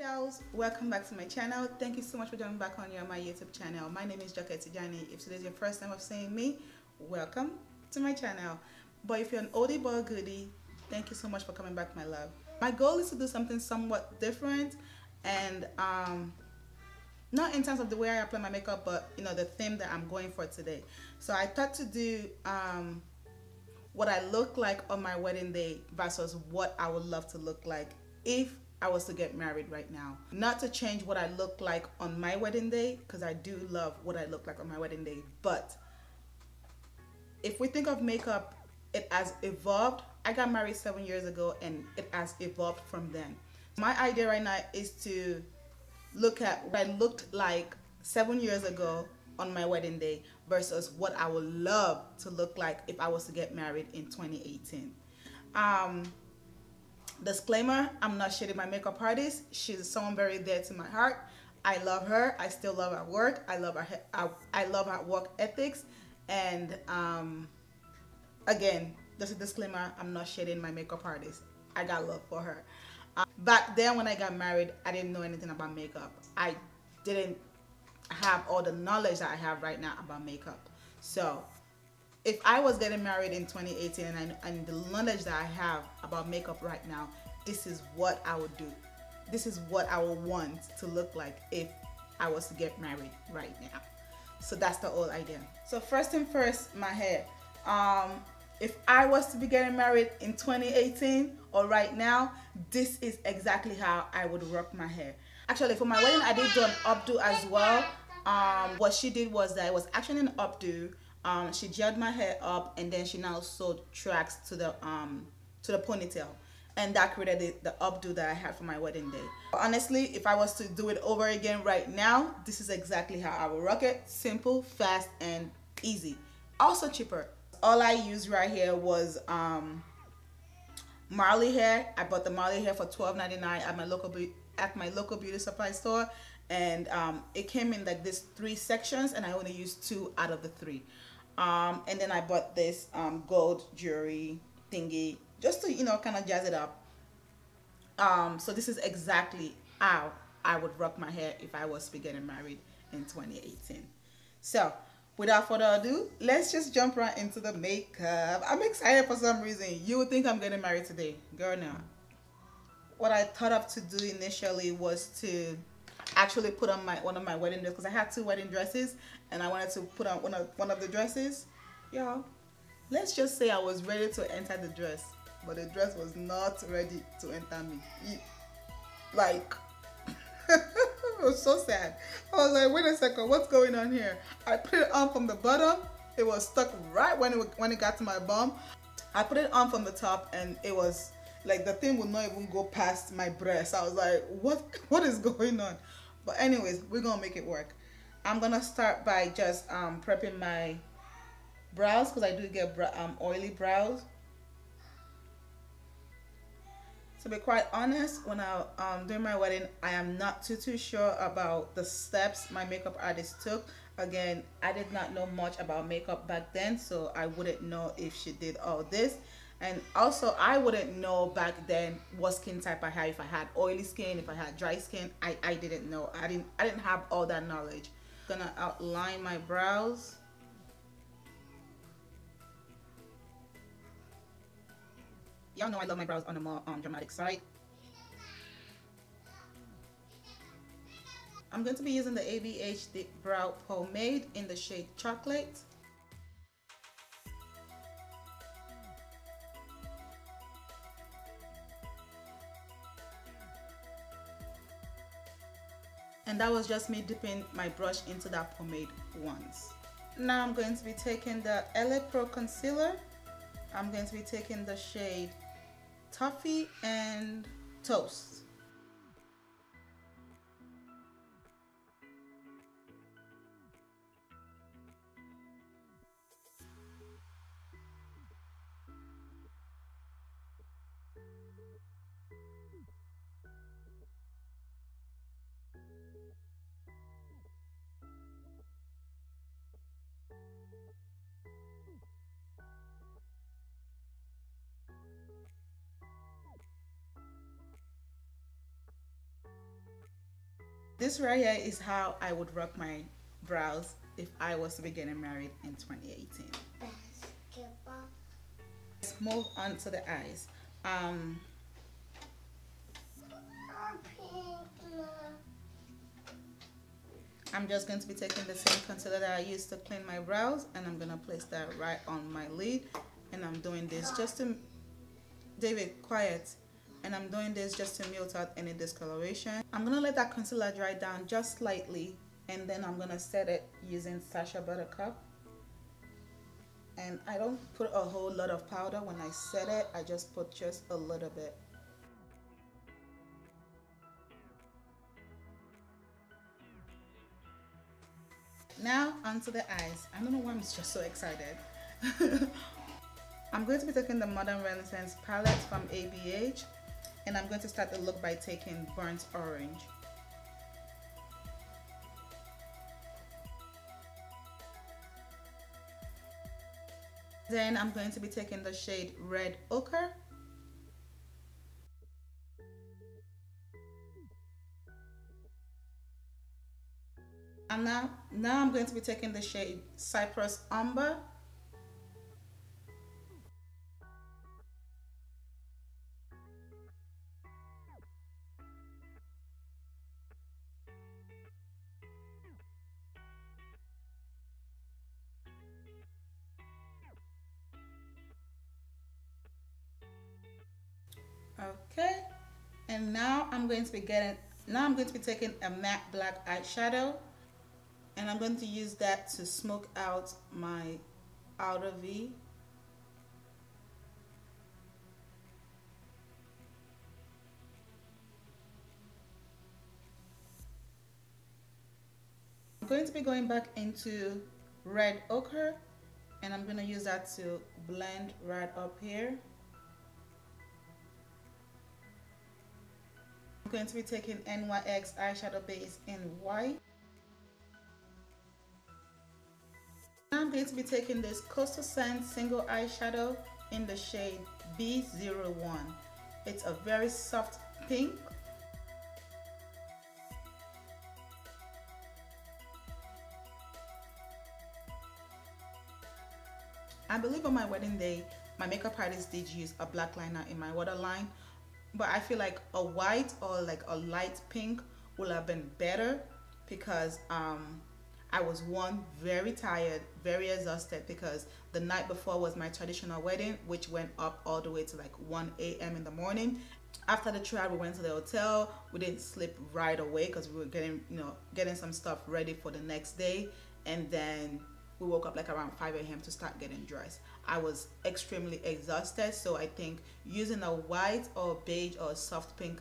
Petals, welcome back to my channel. Thank you so much for joining back on my YouTube channel. My name is Tijani. If today's your first time of seeing me, welcome to my channel. But if you're an oldie but a goodie, thank you so much for coming back, my love. My goal is to do something somewhat different, and not in terms of the way I apply my makeup, but you know, the theme that I'm going for today. So I thought to do what I look like on my wedding day versus what I would love to look like if I was to get married right now. Not to change what I look like on my wedding day, because I do love what I look like on my wedding day, but if we think of makeup, it has evolved. I got married 7 years ago and it has evolved from then. My idea right now is to look at what I looked like 7 years ago on my wedding day versus what I would love to look like if I was to get married in 2018. Disclaimer, I'm not shitting my makeup artist. She's someone very dear to my heart. I love her. I still love her work. I love her work ethics. And again, just a disclaimer, I'm not shitting my makeup artist. I got love for her. Back then when I got married, I didn't know anything about makeup. I didn't have all the knowledge that I have right now about makeup. So if I was getting married in 2018 and the knowledge that I have about makeup right now, this is what I would do. This is what I would want to look like if I was to get married right now. So that's the whole idea. So first thing first, my hair. If I was to be getting married in 2018 or right now, this is exactly how I would rock my hair. Actually, for my wedding, I did do an updo as well. What she did was that it was actually an updo. She gelled my hair up and then she now sewed tracks to the ponytail, and that created the updo that I had for my wedding day. Honestly, if I was to do it over again right now, this is exactly how I would rock it. Simple, fast, and easy. Also cheaper. All I used right here was Marley hair. I bought the Marley hair for $12.99 at my local beauty supply store, and it came in like this 3 sections, and I only used 2 out of the 3. And then I bought this gold jewelry thingy just to, you know, kind of jazz it up. So this is exactly how I would rock my hair if I was to be getting married in 2018. So without further ado, let's just jump right into the makeup. I'm excited for some reason. You would think I'm getting married today. Girl, no. What I thought of to do initially was to actually put on one of my wedding dresses, because I had 2 wedding dresses and I wanted to put on one of the dresses. Y'all, let's just say I was ready to enter the dress, but the dress was not ready to enter me. Like, it was so sad. I was like, wait a second, what's going on here? I put it on from the bottom. It was stuck right when it got to my bum. I put it on from the top and it was like the thing would not even go past my breast. I was like, what is going on? But anyways, we're gonna make it work. I'm gonna start by just prepping my brows, because I do get oily brows. To be quite honest, when during my wedding, I am not too sure about the steps my makeup artist took. Again, I did not know much about makeup back then, so I wouldn't know if she did all this. And also, I wouldn't know back then what skin type I had, if I had oily skin, if I had dry skin. I didn't know. I didn't have all that knowledge. Gonna outline my brows. Y'all know I love my brows on the more dramatic side. I'm going to be using the ABH DipBrow pomade in the shade Chocolate. And that was just me dipping my brush into that pomade once. Now I'm going to be taking the LA Pro concealer. I'm going to be taking the shade Toffee and Toast. This right here is how I would rock my brows if I was to be getting married in 2018. Let's move on to the eyes. I'm just going to be taking the same concealer that I used to clean my brows, and I'm going to place that right on my lid. And I'm doing this just to, David, quiet. And I'm doing this just to mute out any discoloration. I'm going to let that concealer dry down just slightly, and then I'm going to set it using Sacha Buttercup. And I don't put a whole lot of powder when I set it, I just put just a little bit. Now onto the eyes. I don't know why I'm just so excited. I'm going to be taking the Modern Renaissance palette from ABH, and I'm going to start the look by taking Burnt Orange. Then I'm going to be taking the shade Red Ochre. And now I'm going to be taking the shade Cypress Umber. Okay, and now I'm going to be taking a matte black eyeshadow, and I'm going to use that to smoke out my outer V. I'm going to be going back into Red Ochre, and I'm going to use that to blend right up here. I'm going to be taking NYX eyeshadow base in white. Now I'm going to be taking this Coastal Sand single eyeshadow in the shade B01. It's a very soft pink. I believe on my wedding day, my makeup artist did use a black liner in my waterline, but I feel like a white or like a light pink would have been better because I was very tired, very exhausted, because the night before was my traditional wedding, which went up all the way to like 1 a.m. in the morning. After the trial, we went to the hotel. We didn't sleep right away because we were getting some stuff ready for the next day, and then we woke up like around 5 a.m. to start getting dressed. I was extremely exhausted, so I think using a white or beige or soft pink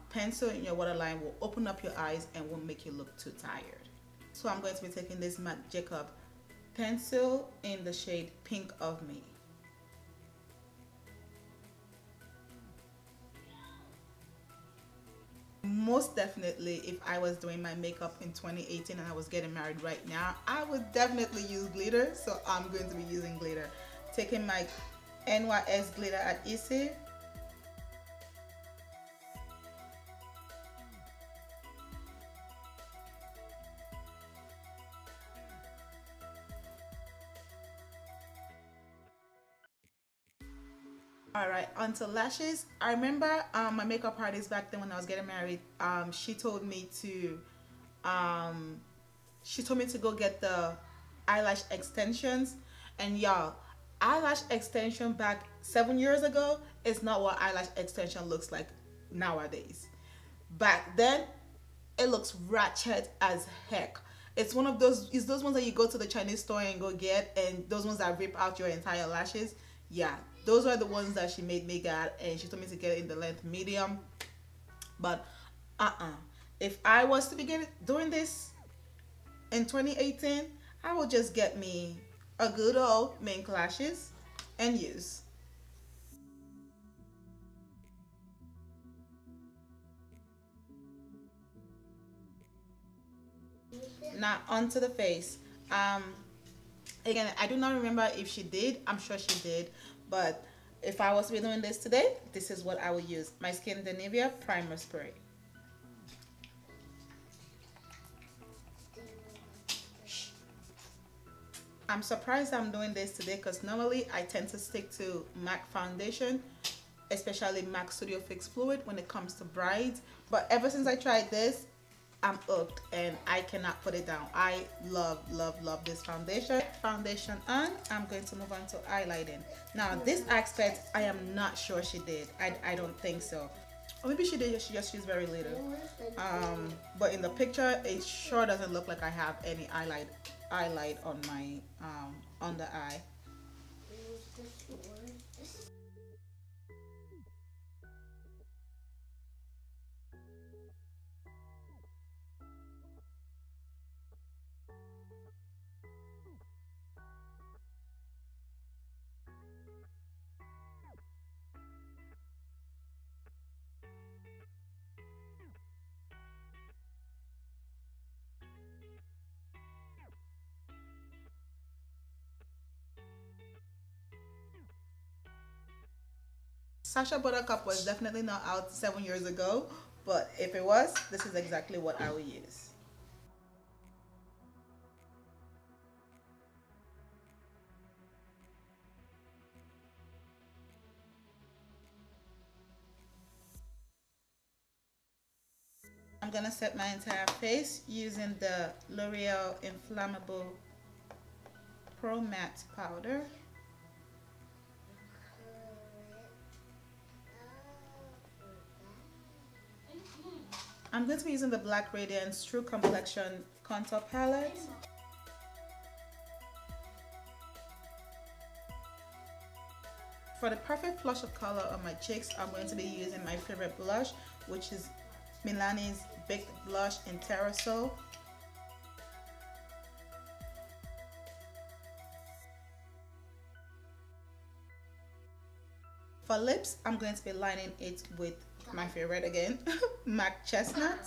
pencil in your waterline will open up your eyes and won't make you look too tired. So I'm going to be taking this MarcJacob pencil in the shade Pink of Me. Most definitely, if I was doing my makeup in 2018 and I was getting married right now, I would definitely use glitter, so I'm going to be using glitter. Taking my NYX Glitter Adhesive. Alright, onto lashes. I remember my makeup artist back then when I was getting married, she told me to go get the eyelash extensions, and y'all, eyelash extension back 7 years ago is not what eyelash extension looks like nowadays. Back then, it looks ratchet as heck. It's one of those, it's those ones that you go to the Chinese store and go get, and those ones that rip out your entire lashes. Yeah, those are the ones that she made me get, and she told me to get it in the length medium. But if I was to be doing this in 2018, I will just get me a good old Mink lashes and use. Now onto the face. Again, I do not remember if she did. I'm sure she did, but if I was to be doing this today, this is what I would use: my Skindinivia primer spray. I'm surprised I'm doing this today because normally I tend to stick to MAC foundation, especially MAC Studio Fix Fluid when it comes to brides. But ever since I tried this, I'm hooked and I cannot put it down. I love this foundation. Foundation on, I'm going to move on to highlighting. Now this aspect, I am not sure she did. I don't think so. Or maybe she did, she just used very little. But in the picture, it sure doesn't look like I have any highlight on my under eye. Sacha Buttercup was definitely not out 7 years ago, but if it was, this is exactly what I would use. I'm gonna set my entire face using the L'Oreal Infallable Pro Matte Powder. I'm going to be using the Black Radiance True Complexion Contour Palette. For the perfect flush of color on my cheeks, I'm going to be using my favorite blush, which is Milani's Baked Blush in Terasole. For lips, I'm going to be lining it with my favorite again, MAC Chestnut.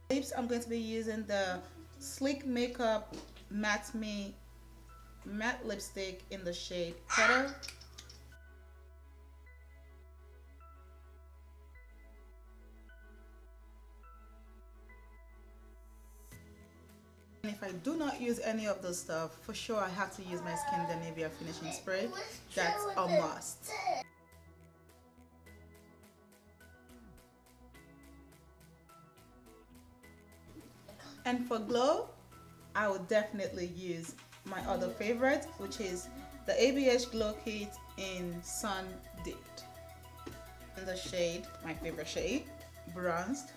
Lips, I'm going to be using the Sleek Makeup Matte Me Matte Lipstick in the shade Petals. If I do not use any of those stuff, for sure I have to use my Skindinivia finishing spray. That's a must. And for glow, I would definitely use my other favorite, which is the ABH Glowkit in SunDipped. In the shade, my favorite shade, Bronzed.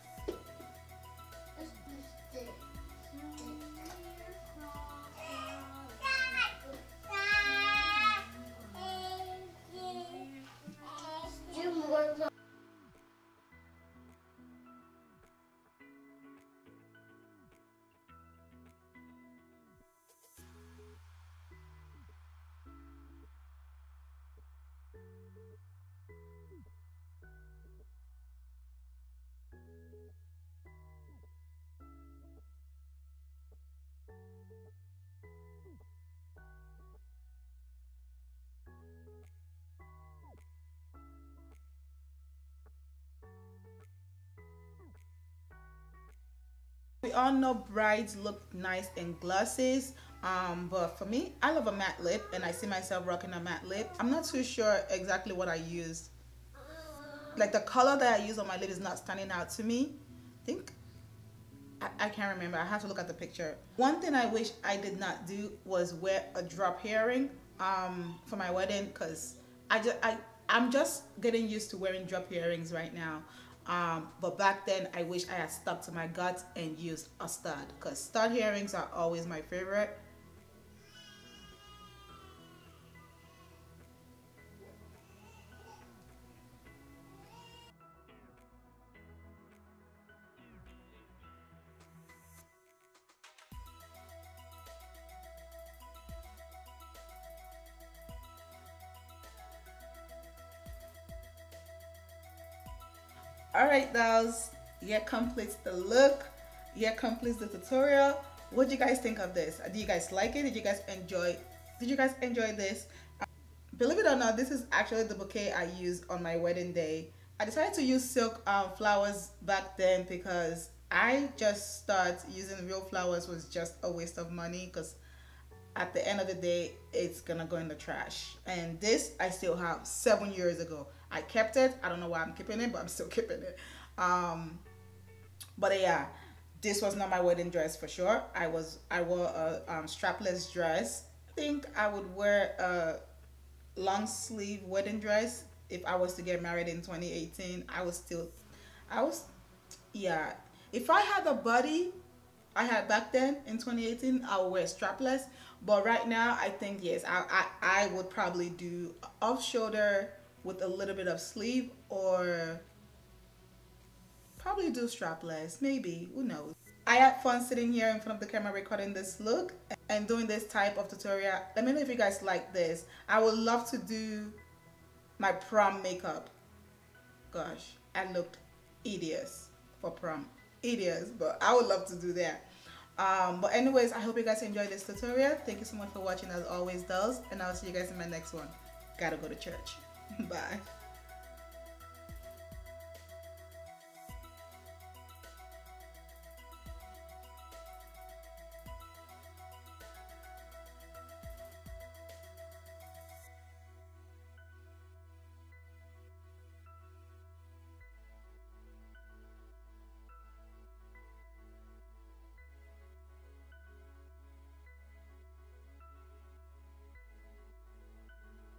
We all know brides look nice in glosses, but for me, I love a matte lip and I see myself rocking a matte lip. I'm not too sure exactly what I used. Like the color that I use on my lip is not standing out to me. I can't remember. I have to look at the picture. One thing I wish I did not do was wear a drop earring for my wedding, because I'm just getting used to wearing drop earrings right now. But back then I wish I had stuck to my guts and used a stud, because stud earrings are always my favorite. Alright dolls, here completes the look, here completes the tutorial. What do you guys think of this? Do you guys like it? Did you guys enjoy this? believe it or not, this is actually the bouquet I used on my wedding day. I decided to use silk flowers back then because I just thought using real flowers was just a waste of money, because at the end of the day it's gonna go in the trash. And this I still have 7 years ago. I kept it. I don't know why I'm keeping it, but I'm still keeping it. But yeah, this was not my wedding dress for sure. I wore a strapless dress. I think I would wear a long sleeve wedding dress if I was to get married in 2018. Yeah, if I had the body I had back then in 2018, I would wear strapless. But right now, I think yes, I would probably do off shoulder with a little bit of sleeve, or probably do strapless, maybe, who knows. I had fun sitting here in front of the camera recording this look and doing this type of tutorial. Let me know if you guys like this. I would love to do my prom makeup. Gosh, I looked hideous for prom. Hideous, but I would love to do that. But anyways, I hope you guys enjoyed this tutorial. Thank you so much for watching, as always, dolls, and I'll see you guys in my next one. Gotta go to church. Bye.